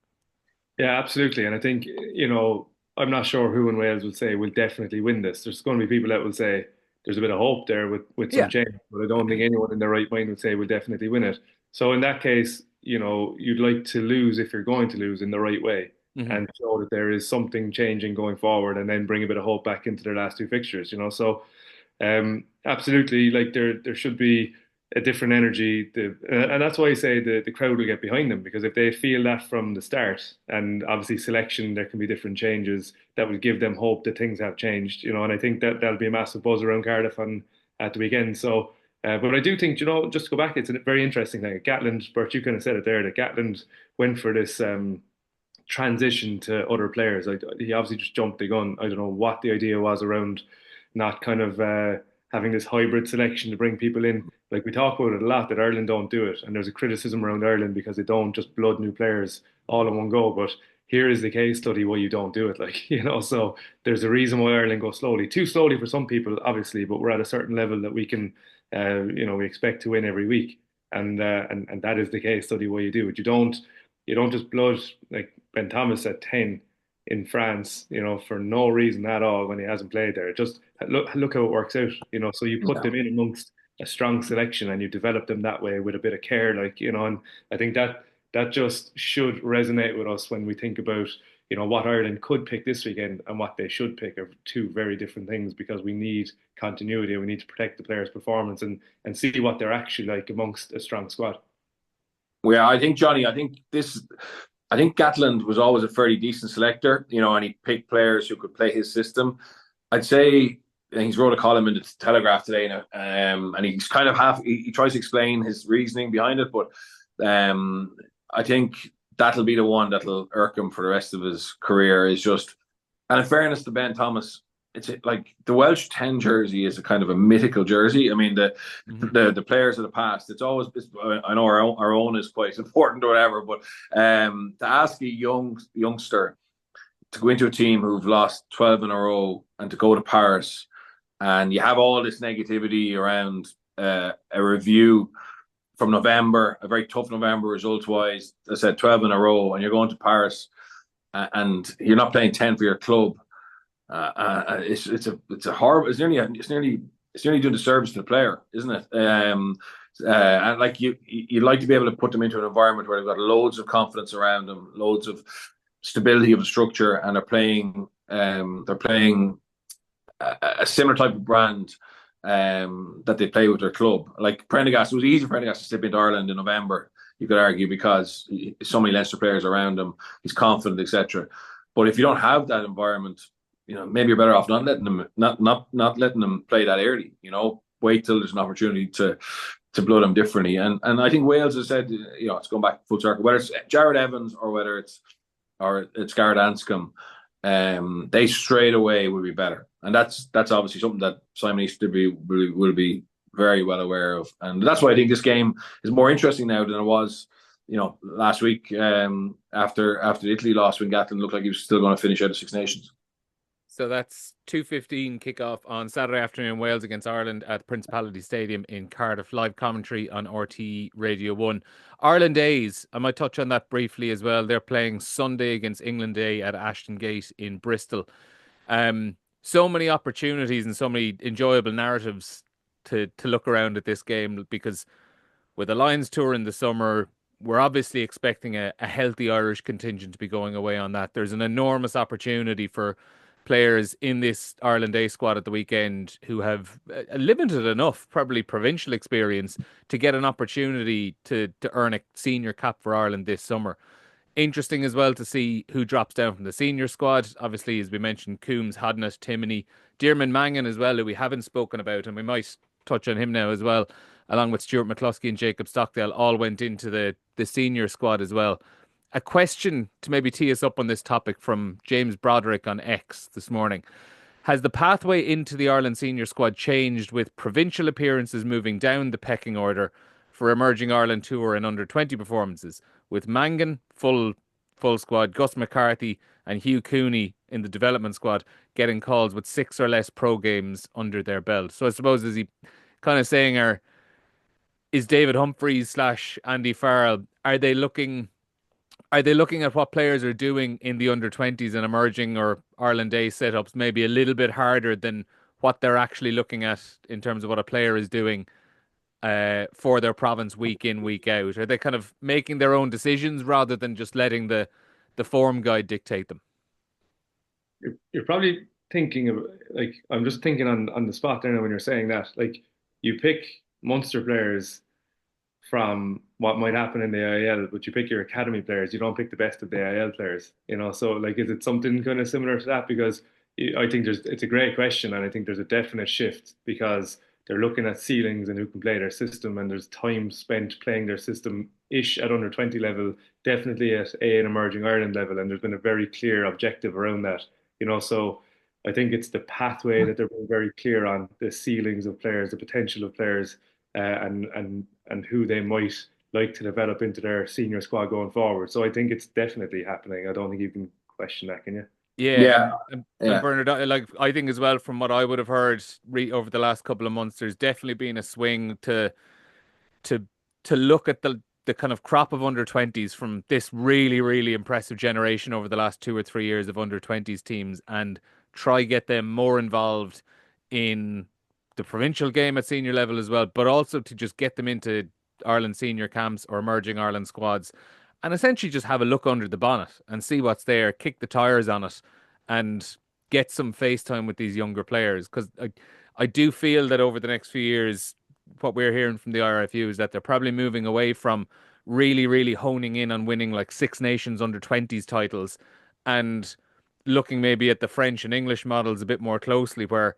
Yeah, absolutely. And I think, you know, I'm not sure who in Wales would say we'll definitely win this. There's going to be people that will say there's a bit of hope there with some Yeah. change, but I don't think anyone in their right mind would say we'll definitely win it. So in that case, you know, you'd like to lose if you're going to lose in the right way. and show that there is something changing going forward, and then bring a bit of hope back into their last two fixtures. So absolutely, like there should be a different energy, and that's why I say the crowd will get behind them, because if they feel that from the start, and obviously selection, there can be different changes that will give them hope that things have changed. And I think that that'll be a massive buzz around Cardiff at the weekend. So. But I do think, just to go back, it's a very interesting thing. Gatland, Bert, you kind of said it there, that Gatland went for this transition to other players. Like, he obviously just jumped the gun. I don't know what the idea was around not kind of having this hybrid selection to bring people in. Like, we talk about it a lot that Ireland don't do it, and there's a criticism around Ireland because they don't just blood new players all in one go. But here is the case study why you don't do it. Like, so there's a reason why Ireland goes slowly, too slowly for some people, obviously, but we're at a certain level that we can, we expect to win every week, and that is the case study why you do it. You don't just blood like Ben Thomas at 10 in France, for no reason at all when he hasn't played there. Just look how it works out, So you put them in amongst a strong selection and you develop them that way with a bit of care, like, and I think that just should resonate with us when we think about, what Ireland could pick this weekend and what they should pick are two very different things, because we need continuity and we need to protect the players' performance and see what they're actually like amongst a strong squad. Well, yeah, I think, Jonny, I think Gatland was always a fairly decent selector, and he picked players who could play his system. I'd say, and he's wrote a column in the Telegraph today now, and he's kind of he tries to explain his reasoning behind it, but I think that'll be the one that'll irk him for the rest of his career. Is just, and in fairness to Ben Thomas, it's like the Welsh 10 jersey is a kind of a mythical jersey. I mean, the players of the past, I know our own is quite important or whatever, but to ask a youngster to go into a team who've lost 12 in a row and to go to Paris, and you have all this negativity around a review from November, a very tough November results-wise, I said 12 in a row, and you're going to Paris and you're not playing 10 for your club. It's a horrible. It's nearly doing a service to the player, isn't it? And like you'd like to be able to put them into an environment where they've got loads of confidence around them, loads of stability of the structure, and they're playing a similar type of brand that they play with their club. Like Prendergast, it was easy for Prendergast to slip into Ireland in November, you could argue, because so many Leicester players around him, he's confident, etc. But if you don't have that environment, maybe you're better off not letting them play that early. Wait till there's an opportunity to blood them differently. And I think Wales has said, it's going back full circle, whether it's Jared Evans or whether it's Garrett Anscombe, they straight away will be better. And that's obviously something that Simon Easterby will be very well aware of. And that's why I think this game is more interesting now than it was, last week after the Italy loss, when Gatland looked like he was still going to finish out of Six Nations. So that's 2:15 kickoff on Saturday afternoon, Wales against Ireland at Principality Stadium in Cardiff. Live commentary on RTÉ Radio 1. Ireland-A's, I might touch on that briefly as well. They're playing Sunday against England-A at Ashton Gate in Bristol. So many opportunities and so many enjoyable narratives to look around at this game, because with the Lions tour in the summer, we're obviously expecting a healthy Irish contingent to be going away on that. There's an enormous opportunity for players in this Ireland A squad at the weekend who have a limited enough, probably provincial experience, to get an opportunity to earn a senior cap for Ireland this summer. Interesting as well to see who drops down from the senior squad. Obviously, as we mentioned, Coombs, Hodnett, Timoney, Diarmuid Mangan as well, who we haven't spoken about, and we might touch on him now as well, along with Stuart McCluskey and Jacob Stockdale, all went into the senior squad as well. A question to maybe tee us up on this topic from James Broderick on X this morning. Has the pathway into the Ireland senior squad changed with provincial appearances moving down the pecking order for emerging Ireland tour and under-20 performances, with Mangan, full squad, Gus McCarthy and Hugh Cooney in the development squad getting calls with 6 or less pro games under their belt? So I suppose, is he kind of saying, is David Humphreys / Andy Farrell, are they looking at what players are doing in the under-20s and emerging or Ireland A setups maybe a little bit harder than what they're actually looking at in terms of what a player is doing for their province week in, week out? Are they kind of making their own decisions rather than just letting the the form guide dictate them? You're probably thinking of, like, I'm just thinking on the spot there now when you're saying that. Like, you pick Munster players from what might happen in the IL, but you pick your academy players. You don't pick the best of the IL players, you know. So, like, is it something kind of similar to that? Because I think it's a great question, and I think there's a definite shift because they're looking at ceilings and who can play their system, and there's time spent playing their system ish at under 20 level, definitely at A and emerging Ireland level, and there's been a very clear objective around that, you know. So I think it's the pathway that they're being very clear on, the ceilings of players, the potential of players, and who they might like to develop into their senior squad going forward. So I think it's definitely happening. I don't think you can question that, can you? Yeah, Yeah, and yeah, Bernard, like I think as well from what I would have heard over the last couple of months, there's definitely been a swing to look at the kind of crop of under 20s from this really, really impressive generation over the last 2 or 3 years of under 20s teams and try get them more involved in the provincial game at senior level as well, but also to just get them into Ireland senior camps or emerging Ireland squads and essentially just have a look under the bonnet and see what's there, kick the tires on it and get some face time with these younger players. Because I do feel that over the next few years, what we're hearing from the IRFU is that they're probably moving away from really, really honing in on winning like Six Nations under 20s titles and looking maybe at the French and English models a bit more closely, where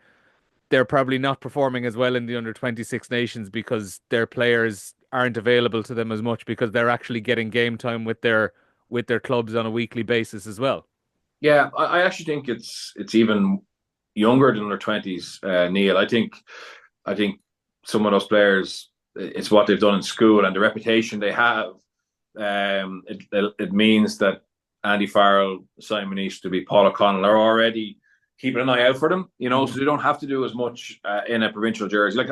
they're probably not performing as well in the under 26 nations because their players aren't available to them as much because they're actually getting game time with their clubs on a weekly basis as well. yeah. I actually think it's even younger than their 20s, Neil. I think some of those players, it's what they've done in school and the reputation they have. It means that Andy Farrell, Simon Easterby, Paul O'Connell are already keeping an eye out for them, you know, so they don't have to do as much in a provincial jersey. Like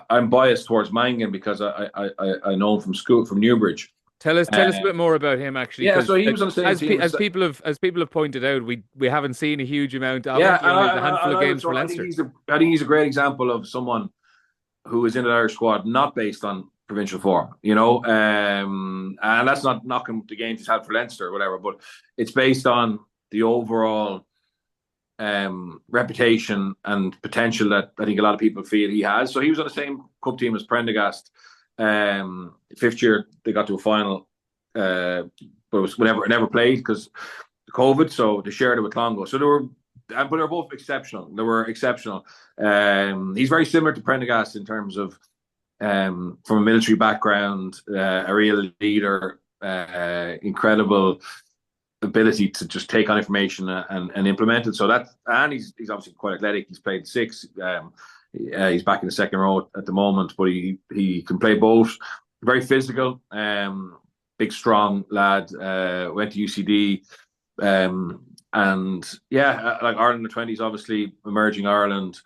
I'm biased towards Mangan because I know him from school, from Newbridge. Tell us a bit more about him, actually. Yeah, so he was on the same team as people have pointed out, we haven't seen a huge amount of yeah, him. There's a handful of games for I Leinster. I think he's a great example of someone who is in an Irish squad not based on provincial form, you know, and that's not knocking the games he's had for Leinster or whatever, but it's based on the overall reputation and potential that I think a lot of people feel he has. So he was on the same cup team as Prendergast. Fifth year they got to a final, but it was never played because COVID. So they shared it with Clongo. So but they were both exceptional. He's very similar to Prendergast in terms of from a military background, a real leader, incredible ability to just take on information and implement it. So and he's obviously quite athletic. He's played six. He's back in the second row at the moment, but he can play both. Very physical, big strong lad. Went to UCD, and yeah, like Ireland in the 20s, obviously emerging Ireland,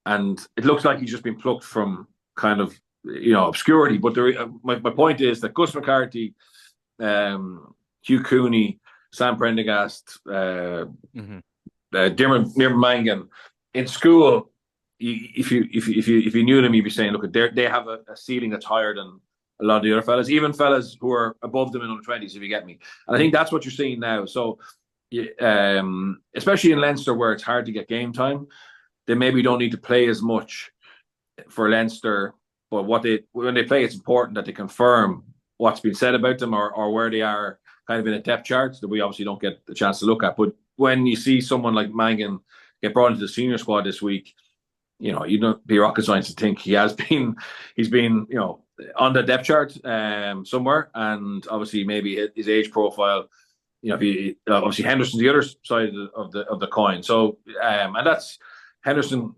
and it looks like he's just been plucked from kind of obscurity. But my point is that Gus McCarthy, Hugh Cooney, Sam Prendergast, Diarmaid Mangan in school, if you knew them, you'd be saying, look, they have a ceiling that's higher than a lot of the other fellas, even fellas who are above them in under 20s, if you get me. And I think that's what you're seeing now. So, especially in Leinster, where it's hard to get game time, they maybe don't need to play as much for Leinster. But when they play, it's important that they confirm what's been said about them or where they are kind of in a depth chart that we obviously don't get the chance to look at. But when you see someone like Mangan get brought into the senior squad this week, you don't be rocket science to think he's been on the depth chart somewhere, and obviously maybe his age profile, obviously Henderson's the other side of the coin. So and that's Henderson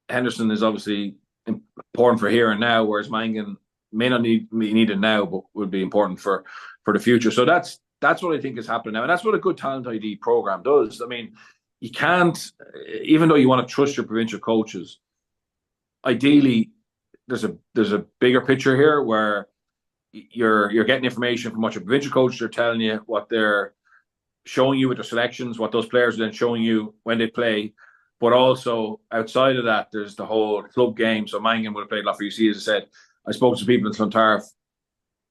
is obviously important for here and now, whereas Mangan may not be needed now, but would be important for the future. So that's what I think is happening now, and that's what a good talent ID program does. I mean, you can't, even though you want to trust your provincial coaches, ideally there's a bigger picture here where you're getting information from what your provincial coaches are telling you, what they're showing you with their selections, what those players are then showing you when they play. But also outside of that, there's the whole club game. So Mangan would have played a lot for UC, as I said. I spoke to people in Clontarf,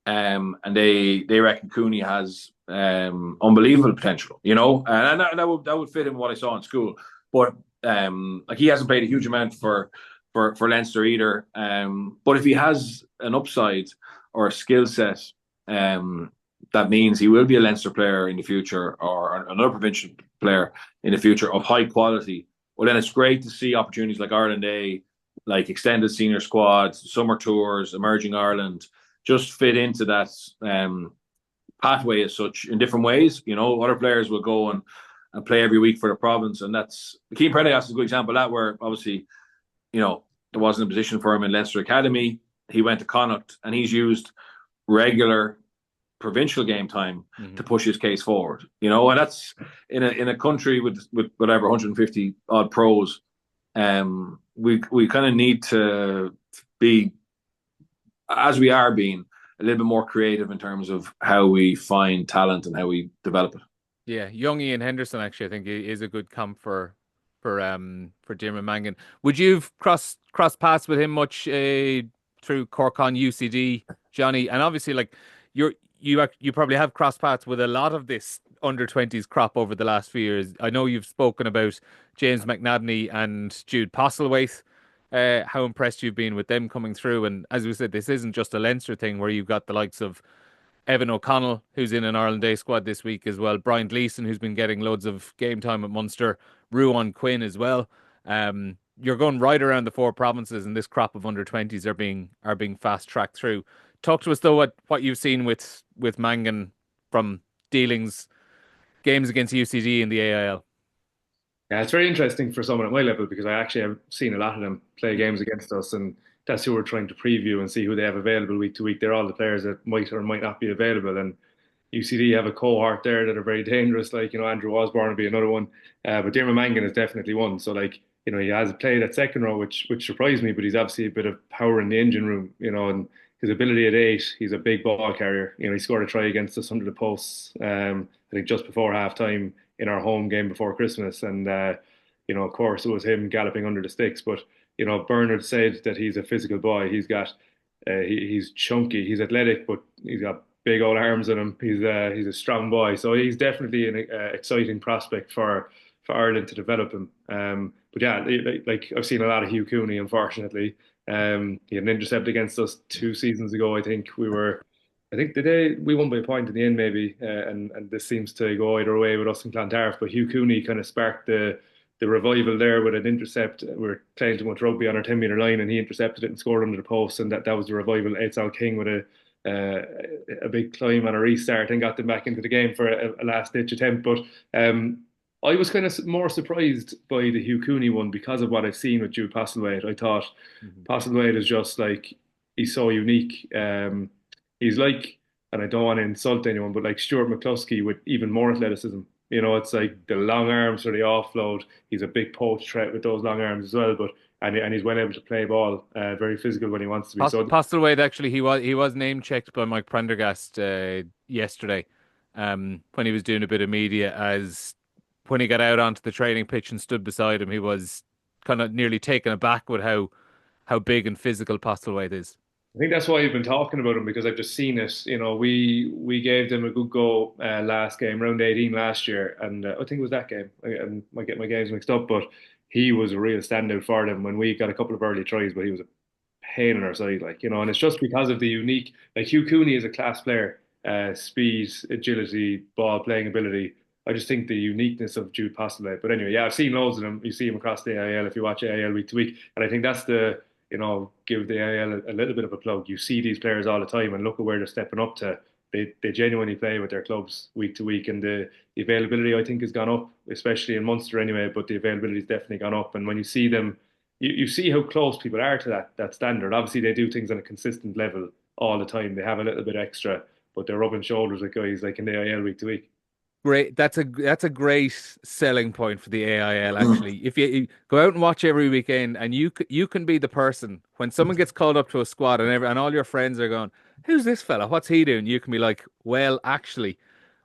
and they reckon Cooney has unbelievable potential, you know, and that would fit in what I saw in school. But like he hasn't played a huge amount for Leinster either. But if he has an upside or a skill set, that means he will be a Leinster player in the future or another provincial player in the future of high quality. Well, then it's great to see opportunities like Ireland A, like extended senior squads, summer tours, emerging Ireland, just fit into that pathway as such in different ways. You know, other players will go and play every week for the province, and that's Keane Prendergast is a good example of that, where obviously, you know, there wasn't a position for him in Leinster Academy. He went to Connacht, and he's used regular provincial game time to push his case forward. You know, and that's in a country with whatever 150 odd pros. We kind of need to be, as we are being, a little bit more creative in terms of how we find talent and how we develop it. Yeah, young Ian Henderson actually I think is a good comp for Diarmuid Mangan. Would you've crossed paths with him much through Corkon UCD, Jonny? And obviously, like you probably have crossed paths with a lot of this under-20s crop over the last few years. I know you've spoken about James McNabney and Jude Postlethwaite, how impressed you've been with them coming through. And as we said, this isn't just a Leinster thing where you've got the likes of Evan O'Connell, who's in an Ireland Day squad this week as well. Brian Gleeson, who's been getting loads of game time at Munster. Ruan Quinn as well. You're going right around the four provinces, and this crop of under-20s are being fast tracked through. Talk to us though what you've seen with Mangan from dealings, games against UCD in the AIL. Yeah, it's very interesting for someone at my level because I actually have seen a lot of them play games against us, and that's who we're trying to preview and see who they have available week to week. They're all the players that might or might not be available, and UCD have a cohort there that are very dangerous. Like, you know, Andrew Osborne would be another one, but Diarmuid Mangan is definitely one. So, like, you know, he has played at second row, which surprised me, but he's obviously a bit of power in the engine room, you know, and his ability at 8, he's a big ball carrier. You know, he scored a try against us under the posts, I think just before half time in our home game before Christmas, and you know, of course, it was him galloping under the sticks. But you know, Bernard said that he's a physical boy. He's chunky, he's athletic, but he's got big old arms in him. He's a strong boy, so he's definitely an exciting prospect for Ireland to develop him. But yeah, like I've seen a lot of Hugh Cooney, unfortunately. He had an intercept against us 2 seasons ago. I think the day we won by a point in the end, maybe, and this seems to go either way with us in Clontarf. But Hugh Cooney kind of sparked the revival there with an intercept. We were playing too much rugby on our 10-meter line, and he intercepted it and scored under the post, and that was the revival. Eidsal King with a big climb on a restart and got them back into the game for a last ditch attempt. But I was kind of more surprised by the Hugh Cooney one because of what I've seen with Jude Postlethwaite. I thought Postlethwaite is just like, he's so unique. He's like, and I don't want to insult anyone, but like Stuart McCluskey with even more athleticism. You know, it's like the long arms for the offload. He's a big poach threat with those long arms as well, but and he's well able to play ball, very physical when he wants to be. Postlethwaite actually, he was name checked by Mike Prendergast yesterday, when he was doing a bit of media, as when he got out onto the training pitch and stood beside him, he was kind of nearly taken aback with how big and physical Postlethwaite is. I think that's why I've been talking about him, because I've just seen it. You know, we gave them a good go last game, round 18 last year, and I think it was that game. I might get my games mixed up, but he was a real standout for them when we got a couple of early tries, but he was a pain in our side, like, you know, and it's just because of the unique, like Hugh Cooney is a class player, speed, agility, ball playing ability. I just think the uniqueness of Jude Postlethwaite. But anyway, yeah, I've seen loads of them. You see him across the AIL if you watch AIL week to week, and I think that's you know, give the AIL a little bit of a plug. You see these players all the time, and look at where they're stepping up to. They genuinely play with their clubs week to week, and the availability, I think, has gone up, especially in Munster anyway. But the availability has definitely gone up, and when you see them, you see how close people are to that standard. Obviously, they do things on a consistent level all the time. They have a little bit extra, but they're rubbing shoulders with guys like in the AIL week to week. Great. That's a great selling point for the AIL, actually. If you go out and watch every weekend, and you can be the person when someone gets called up to a squad, and all your friends are going, "Who's this fella? What's he doing?" You can be like, "Well, actually,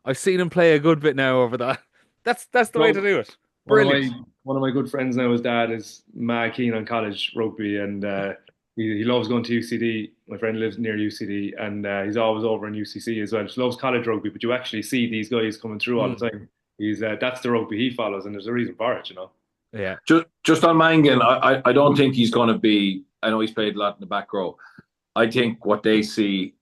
I've seen him play a good bit now over that." That's the way to do it. Brilliant. One of my good friends now, his dad is mad keen on college rugby, and He loves going to UCD. My friend lives near UCD, and he's always over in UCC as well. Just loves college rugby, but you actually see these guys coming through all the Mm. time. He's that's the rugby he follows, and there's a reason for it, you know. Yeah. Just on Mangan, I don't think he's going to be. I know he's played a lot in the back row. I think what they see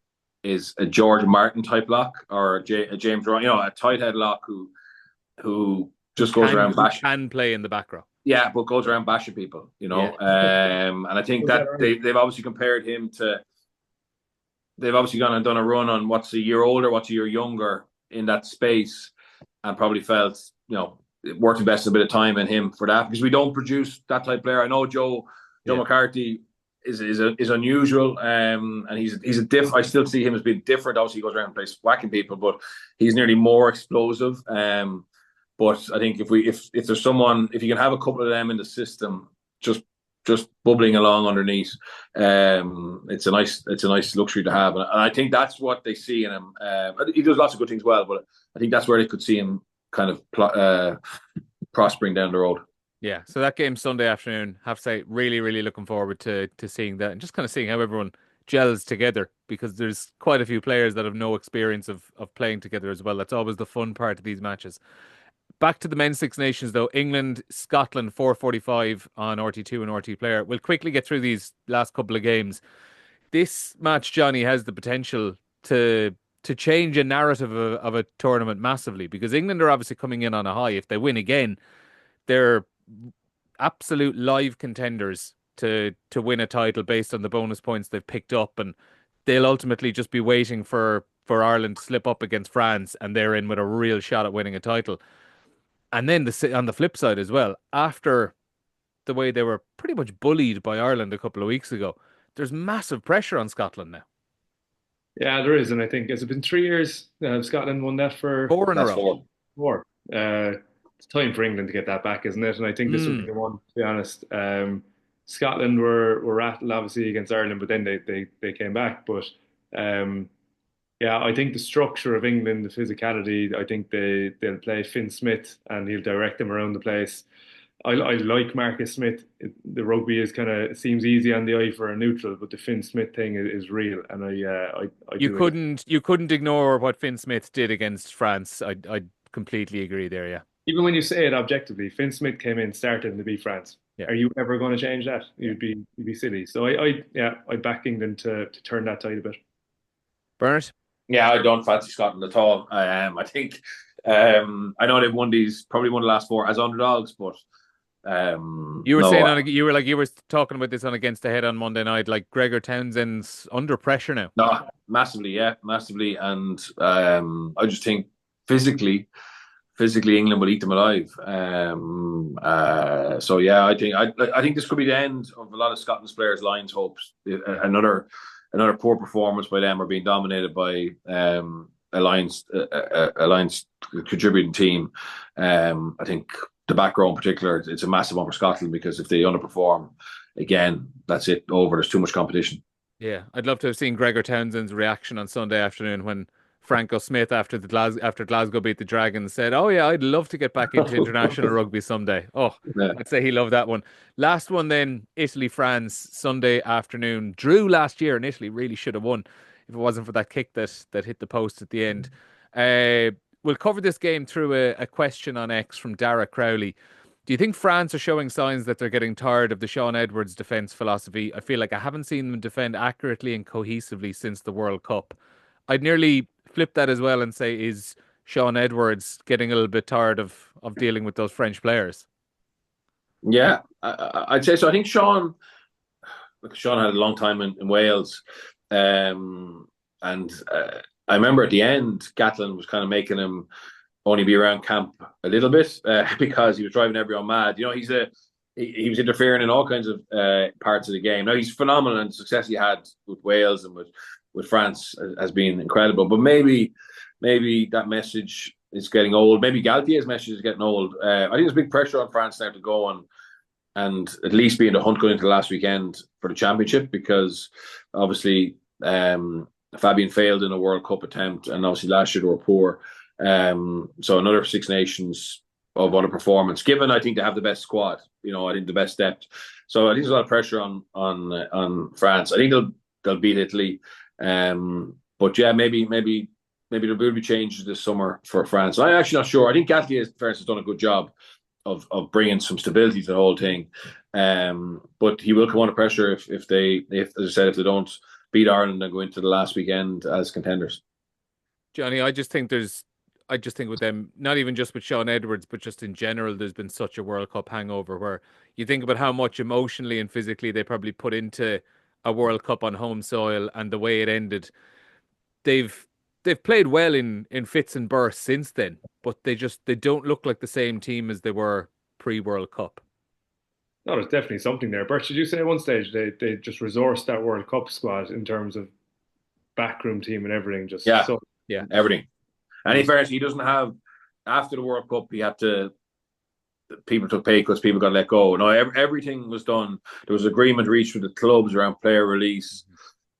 is a George Martin type lock or a James Ryan, a tight head lock who just goes around bashing. Can play in the back row. Yeah, but goes around bashing people, Yeah. And I think that they've obviously compared him to. They've obviously gone and done a run on what's a year older, what's a year younger in that space, and probably felt it worked best a bit of time in him for that because we don't produce that type of player. I know Joe McCarthy is unusual, and he's a I still see him as being different. Obviously, he goes around and plays whacking people, but he's nearly more explosive. But I think if there's someone, if you can have a couple of them in the system, just bubbling along underneath, it's a nice luxury to have, and I think that's what they see in him. He does lots of good things well, but I think that's where they could see him kind of prospering down the road. Yeah, so that game Sunday afternoon, have to say, really, really looking forward to seeing that and just kind of seeing how everyone gels together because there's quite a few players that have no experience of playing together as well. That's always the fun part of these matches. Back to the men's Six Nations though, England, Scotland, 4:45 on RT2 and RT Player. We'll quickly get through these last couple of games. This match, Jonny, has the potential to change a narrative of a tournament massively because England are obviously coming in on a high. If they win again, they're absolute live contenders to win a title based on the bonus points they've picked up, and they'll ultimately just be waiting for Ireland to slip up against France, and they're in with a real shot at winning a title. And then on the flip side as well, after the way they were pretty much bullied by Ireland a couple of weeks ago, there's massive pressure on Scotland now. Yeah, there is, and I think has it been 3 years Scotland won that for 4 in a row. Four. It's time for England to get that back, isn't it? And I think this will be the one, to be honest. Scotland were rattled obviously against Ireland, but then they came back. But yeah, I think the structure of England, the physicality, I think they'll play Finn Smith and he'll direct them around the place. I like Marcus Smith. The rugby is it seems easy on the eye for a neutral, but the Finn Smith thing is real, and I you couldn't ignore what Finn Smith did against France. I completely agree there. Yeah. Even when you say it objectively, Finn Smith came in starting to beat France. Yeah. Are you ever going to change that? You'd be silly. So I back England to turn that tide a bit. Bernard? Yeah, I don't fancy Scotland at all. I think I know they've won probably won the last 4 as underdogs, but you were saying you were talking about this on Against the Head on Monday night. Like Gregor Townsend's under pressure now. No, massively, and I just think physically England will eat them alive. So yeah, I think this could be the end of a lot of Scotland's players' Lions' hopes. Another poor performance by them, or being dominated by a Lions contributing team. I think the back row in particular, it's a massive one for Scotland because if they underperform again, that's it, over. There's too much competition. Yeah, I'd love to have seen Gregor Townsend's reaction on Sunday afternoon when Franco Smith, after Glasgow beat the Dragons, said, "Oh yeah, I'd love to get back into international rugby someday." Oh, yeah. I'd say he loved that one. Last one then, Italy France Sunday afternoon. Drew last year, and Italy really should have won if it wasn't for that kick that hit the post at the end. We'll cover this game through a question on X from Dara Crowley. Do you think France are showing signs that they're getting tired of the Sean Edwards defence philosophy? I feel like I haven't seen them defend accurately and cohesively since the World Cup. I'd nearly flip that as well and say, is Sean Edwards getting a little bit tired of dealing with those French players? Yeah, I'd say so. I think Sean had a long time in Wales, and I remember at the end, Gatland was kind of making him only be around camp a little bit because he was driving everyone mad. He was interfering in all kinds of parts of the game. Now he's phenomenal, and the success he had with Wales and with France has been incredible. But maybe that message is getting old. Maybe Galtier's message is getting old. I think there's big pressure on France now to go and at least be in the hunt going into the last weekend for the championship, because obviously Fabian failed in a World Cup attempt, and obviously last year they were poor. So another Six Nations what a performance. Given, I think they have the best squad. I think the best depth. So I think there's a lot of pressure on France. I think they'll beat Italy. But yeah, maybe there will be changes this summer for France. I'm actually not sure. I think Gatland, in fairness, has done a good job of bringing some stability to the whole thing. But he will come under pressure if as I said, if they don't beat Ireland and go into the last weekend as contenders. Jonny, I just think with them, not even just with Sean Edwards, but just in general, there's been such a World Cup hangover where you think about how much emotionally and physically they probably put into a World Cup on home soil and the way it ended. They've played well in fits and bursts since then, but they don't look like the same team as they were pre-World Cup. No, there's definitely something there. Bert, did you say at one stage they just resourced that World Cup squad in terms of backroom team and everything? Yeah, everything. And in fairness, he doesn't have, after the World Cup, people took pay cuts, people got let go. No, everything was done. There was agreement reached with the clubs around player release.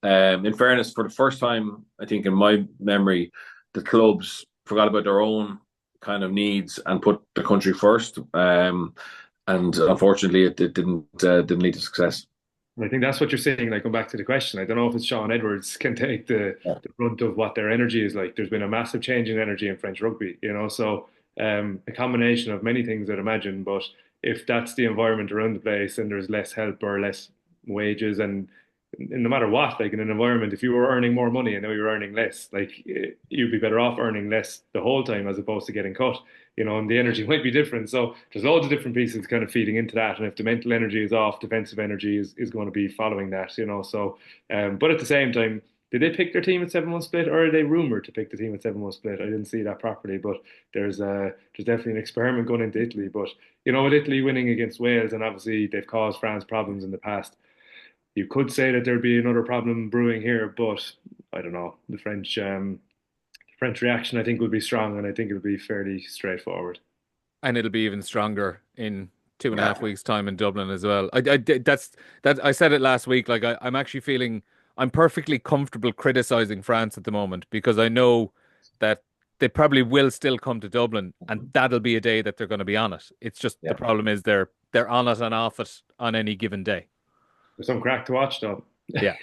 In fairness, for the first time, I think in my memory, the clubs forgot about their own kind of needs and put the country first. And unfortunately, it didn't lead to success. I think that's what you're saying. Like, going back to the question, I don't know if it's Sean Edwards can take the brunt of what their energy is like. There's been a massive change in energy in French rugby, so a combination of many things, I'd imagine. But if that's the environment around the place and there's less help or less wages, and no matter what, like in an environment, if you were earning more money and now you're earning less, like you'd be better off earning less the whole time as opposed to getting cut, and the energy might be different. So there's loads of different pieces kind of feeding into that. And if the mental energy is off, defensive energy is going to be following that, So, but at the same time, did they pick their team at 7-1 split, or are they rumored to pick the team at 7-1 split? I didn't see that properly, but there's definitely an experiment going into Italy. But with Italy winning against Wales, and obviously they've caused France problems in the past, you could say that there'd be another problem brewing here. But I don't know. The French reaction, I think, will be strong, and I think it'll be fairly straightforward. And it'll be even stronger in 2.5 weeks' time in Dublin as well. I said it last week. Like I'm actually feeling I'm perfectly comfortable criticizing France at the moment because I know that they probably will still come to Dublin, and that'll be a day that they're going to be on it. It's just the problem is they're on it and off it on any given day. There's some crack to watch, though. Yeah,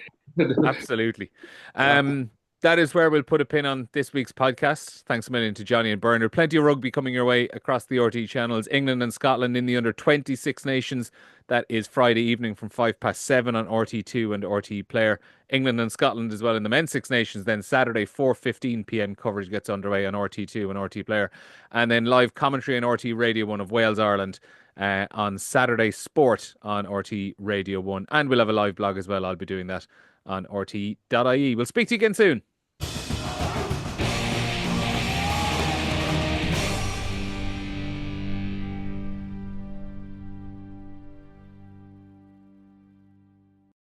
absolutely. That is where we'll put a pin on this week's podcast. Thanks a million to Jonny and Bernard. Plenty of rugby coming your way across the RTÉ channels. England and Scotland in the under 26 nations. That is Friday evening from 7:05 on RT2 and RTÉ Player. England and Scotland as well in the men's Six Nations. Then Saturday 4:15 p.m. coverage gets underway on RT2 and RTÉ Player. And then live commentary on RTÉ Radio 1 of Wales, Ireland on Saturday Sport on RTÉ Radio 1. And we'll have a live blog as well. I'll be doing that on RTÉ.ie. We'll speak to you again soon.